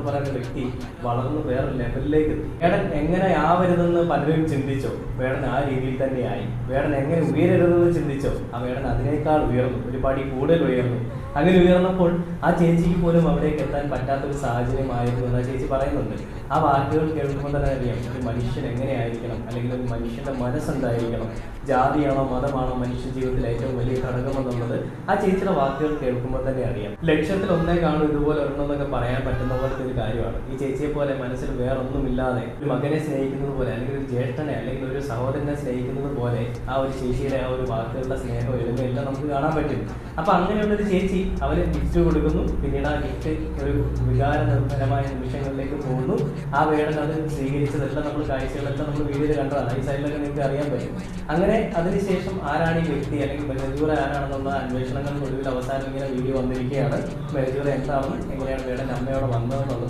എന്ന് പറയുന്ന വ്യക്തി വളർന്ന് വേറെ ലെവലിലേക്ക് എത്തി. വേടൻ എങ്ങനെ ആവരുതെന്ന് പലരും ചിന്തിച്ചോ, വേടൻ ആ രീതിയിൽ തന്നെയായി. വേടൻ എങ്ങനെ ഉയരരുതെന്ന് ചിന്തിച്ചോ, ആ വേടൻ അതിനേക്കാൾ ഉയർന്നു, ഒരു പടി കൂടുതൽ ഉയർന്നു. അങ്ങനെ ഉയർന്നപ്പോൾ ആ ചേച്ചിക്ക് പോലും അവിടേക്ക് എത്താൻ പറ്റാത്തൊരു സാഹചര്യമായിരുന്നു എന്ന് ആ ചേച്ചി പറയുന്നുണ്ട്. ആ വാക്കുകൾ കേൾക്കുമ്പോൾ തന്നെ അറിയാം ഒരു മനുഷ്യൻ എങ്ങനെയായിരിക്കണം, അല്ലെങ്കിൽ ഒരു മനുഷ്യന്റെ മനസ്സെന്തായിരിക്കണം, ജാതിയാണോ മതമാണോ മനുഷ്യ ജീവിതത്തിൽ ഏറ്റവും വലിയ ഘടകമെന്നുള്ളത് ആ ചേച്ചിയുടെ വാക്കുകൾ കേൾക്കുമ്പോൾ തന്നെ അറിയാം. ലക്ഷ്യത്തിൽ ഒന്നേ കാണും ഇതുപോലെ ഒരെണ്ണമെന്നൊക്കെ പറയാൻ പറ്റുന്ന പോലത്തെ ഒരു കാര്യമാണ്. ഈ ചേച്ചിയെ പോലെ മനസ്സിൽ വേറൊന്നുമില്ലാതെ ഒരു മകനെ സ്നേഹിക്കുന്നത് പോലെ, അല്ലെങ്കിൽ ഒരു ജ്യേഷ്ഠനെ അല്ലെങ്കിൽ ഒരു സഹോദരനെ സ്നേഹിക്കുന്നത് പോലെ ആ ഒരു ചേച്ചിയുടെ ആ ഒരു വാക്കുകളുടെ സ്നേഹം എല്ലാം നമുക്ക് കാണാൻ പറ്റും. അപ്പൊ അങ്ങനെയുള്ളൊരു ചേച്ചി അവര് ഗിഫ്റ്റ് കൊടുക്കുന്നു. പിന്നീട് ആ ഗിഫ്റ്റ് ഒരു വികാര നിർഭരമായ നിമിഷങ്ങളിലേക്ക് പോകുന്നു. ആ വേടൻ അത് സ്വീകരിച്ചതെല്ലാം നമ്മൾ കാഴ്ചകളെല്ലാം നമ്മൾ വീഡിയോയിൽ കണ്ടതാണ്. ഈ സൈഡിലൊക്കെ നിങ്ങൾക്ക് അറിയാൻ പറ്റും. അങ്ങനെ അതിനുശേഷം ആരാണ് ഈ വ്യക്തി, അല്ലെങ്കിൽ മെഹജൂർ ആരാണെന്നുള്ള അന്വേഷണങ്ങൾക്ക് ഒടുവിൽ അവസാനം ഇങ്ങനെ വീഡിയോ വന്നിരിക്കുകയാണ്. മെഹജൂർ എന്താണെന്ന്, എങ്ങനെയാണ് വേടൻ അമ്മയോടെ വന്നതെന്നുള്ളത്